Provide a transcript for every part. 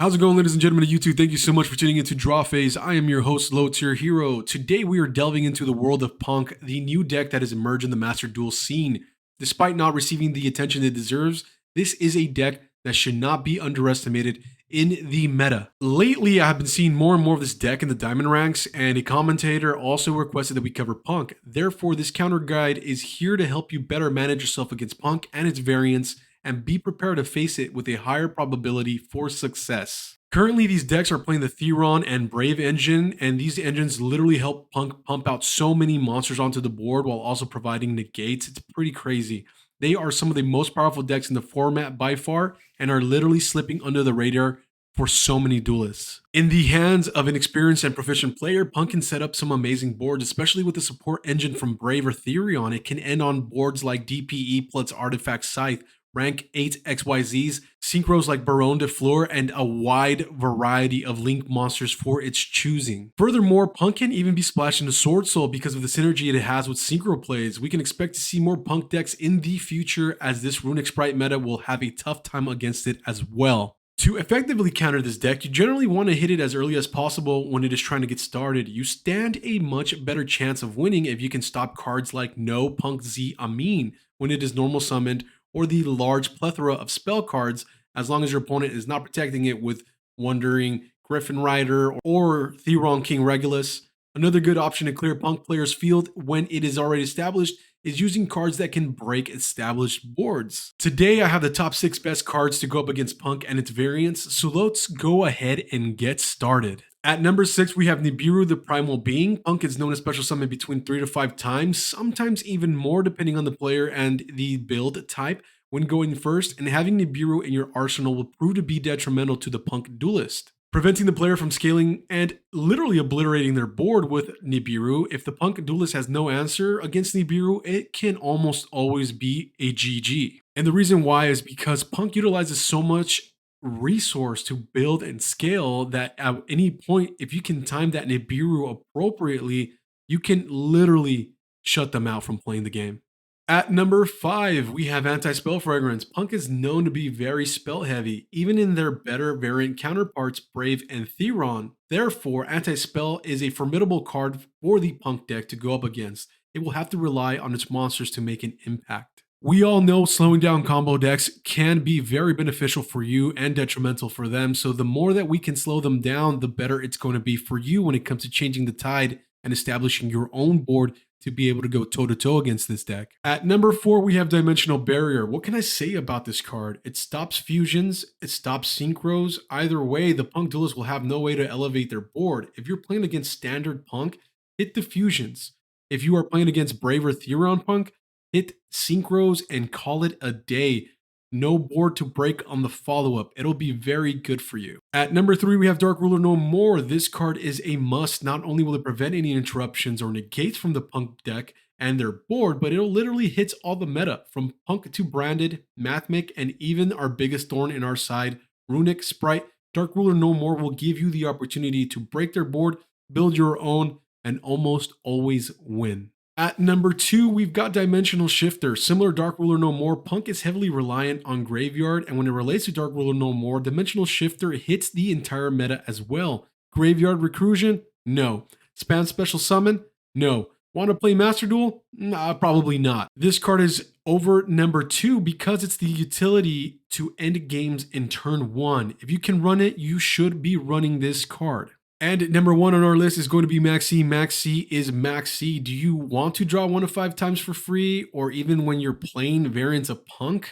How's it going, ladies and gentlemen of YouTube? Thank you so much for tuning into Draw Phase. I am your host, Low Tier Hero. Today we are delving into the world of P.U.N.K, the new deck that has emerged in the Master Duel scene. Despite not receiving the attention it deserves, this is a deck that should not be underestimated in the meta. Lately, I have been seeing more and more of this deck in the diamond ranks, and a commentator also requested that we cover P.U.N.K. Therefore, this counter guide is here to help you better manage yourself against P.U.N.K and its variants, and be prepared to face it with a higher probability for success. Currently, these decks are playing the Theron and Brave engine, and these engines literally help P.U.N.K pump out so many monsters onto the board while also providing negates. It's pretty crazy. They are some of the most powerful decks in the format by far, and are literally slipping under the radar for so many duelists. In the hands of an experienced and proficient player, P.U.N.K can set up some amazing boards, especially with the support engine from Brave or Theron. It can end on boards like DPE plus Artifact Scythe, rank 8 XYZs, synchros like Baronne de Fleur, and a wide variety of link monsters for its choosing. Furthermore, P.U.N.K can even be splashed into Sword Soul because of the synergy it has with synchro plays. We can expect to see more P.U.N.K decks in the future, as this Runic Sprite meta will have a tough time against it as well. To effectively counter this deck, you generally want to hit it as early as possible when it is trying to get started. You stand a much better chance of winning if you can stop cards like No P.U.N.K Z Amin when it is normal summoned, or the large plethora of spell cards, as long as your opponent is not protecting it with Wandering Griffin Rider or Theron King Regulus. Another good option to clear P.U.N.K players' field when it is already established is using cards that can break established boards. Today, I have the top 6 best cards to go up against P.U.N.K and its variants, so let's go ahead and get started. At number 6, we have Nibiru, the Primal Being. P.U.N.K is known as special summon between 3 to 5 times, sometimes even more depending on the player and the build type when going first, and having Nibiru in your arsenal will prove to be detrimental to the P.U.N.K duelist, preventing the player from scaling and literally obliterating their board with Nibiru. If the P.U.N.K duelist has no answer against Nibiru, it can almost always be a GG. And the reason why is because P.U.N.K utilizes so much resource to build and scale that at any point, if you can time that Nibiru appropriately, you can literally shut them out from playing the game. At number 5, we have Anti-Spell Fragrance. P.U.N.K is known to be very spell heavy, even in their better variant counterparts Brave and Theron. Therefore, Anti-Spell is a formidable card for the P.U.N.K deck to go up against. It will have to rely on its monsters to make an impact. We all know slowing down combo decks can be very beneficial for you and detrimental for them, so the more that we can slow them down, the better it's going to be for you when it comes to changing the tide and establishing your own board to be able to go toe-to-toe against this deck. At number 4, we have Dimensional Barrier. What can I say about this card? It stops fusions, it stops synchros. Either way, the P.U.N.K duelist will have no way to elevate their board. If you're playing against standard P.U.N.K, hit the fusions. If you are playing against Brave or Theron P.U.N.K, hit synchros and call it a day. No board to break on the follow-up. It'll be very good for you. At number 3, we have Dark Ruler No More. This card is a must. Not only will it prevent any interruptions or negates from the P.U.N.K deck and their board, but it'll literally hit all the meta, from P.U.N.K to Branded, Mathmic, and even our biggest thorn in our side, Runic Sprite. Dark Ruler No More will give you the opportunity to break their board, build your own, and almost always win. At number 2, we've got Dimensional Shifter. Similar to Dark Ruler No More, P.U.N.K is heavily reliant on Graveyard, and when it relates to Dark Ruler No More, Dimensional Shifter hits the entire meta as well. Graveyard Recrusion? No. Spam Special Summon? No. Want to play Master Duel? Nah, probably not. This card is over number 2 because it's the utility to end games in turn 1. If you can run it, you should be running this card. And number 1 on our list is going to be Maxx C. Maxx C is Maxx C. Do you want to draw 1 of 5 times for free, or even when you're playing variants of P.U.N.K?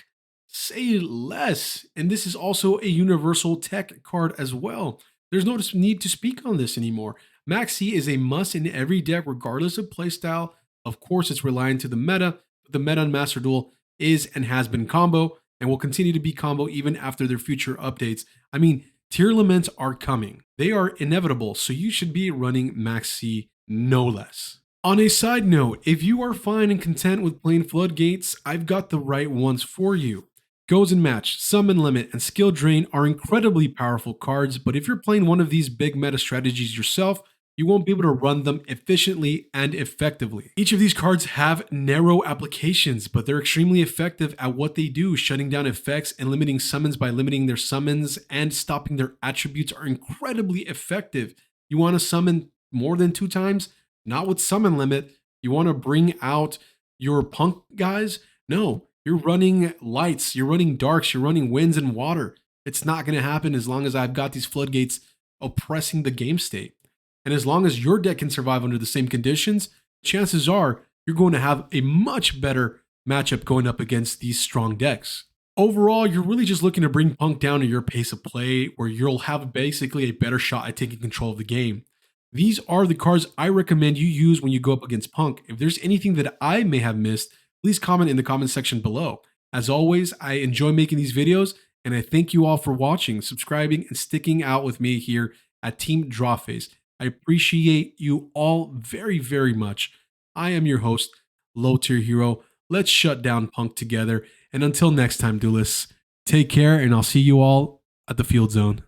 Say less. And this is also a universal tech card as well. There's no need to speak on this anymore. Maxx C is a must in every deck regardless of playstyle. Of course, it's reliant to the meta, but the meta on Master Duel is and has been combo, and will continue to be combo even after their future updates. I mean, tier laments are coming. They are inevitable, so you should be running Maxx C no less. On a side note, if you are fine and content with playing Floodgates, I've got the right ones for you. Goes and Match, Summon Limit, and Skill Drain are incredibly powerful cards, but if you're playing one of these big meta strategies yourself, you won't be able to run them efficiently and effectively. Each of these cards have narrow applications, but they're extremely effective at what they do. Shutting down effects and limiting summons by limiting their summons and stopping their attributes are incredibly effective. You want to summon more than 2 times? Not with summon limit. You want to bring out your punk guys? No, you're running lights, you're running darks, you're running winds and water. It's not going to happen as long as I've got these floodgates oppressing the game state. And as long as your deck can survive under the same conditions, chances are you're going to have a much better matchup going up against these strong decks. Overall, you're really just looking to bring Punk down to your pace of play, where you'll have basically a better shot at taking control of the game. These are the cards I recommend you use when you go up against Punk. If there's anything that I may have missed, please comment in the comment section below. As always, I enjoy making these videos, and I thank you all for watching, subscribing, and sticking out with me here at Team Drawface. I appreciate you all very, very much. I am your host, Low Tier Hero. Let's shut down Punk together. And until next time, duelists, take care, and I'll see you all at the field zone.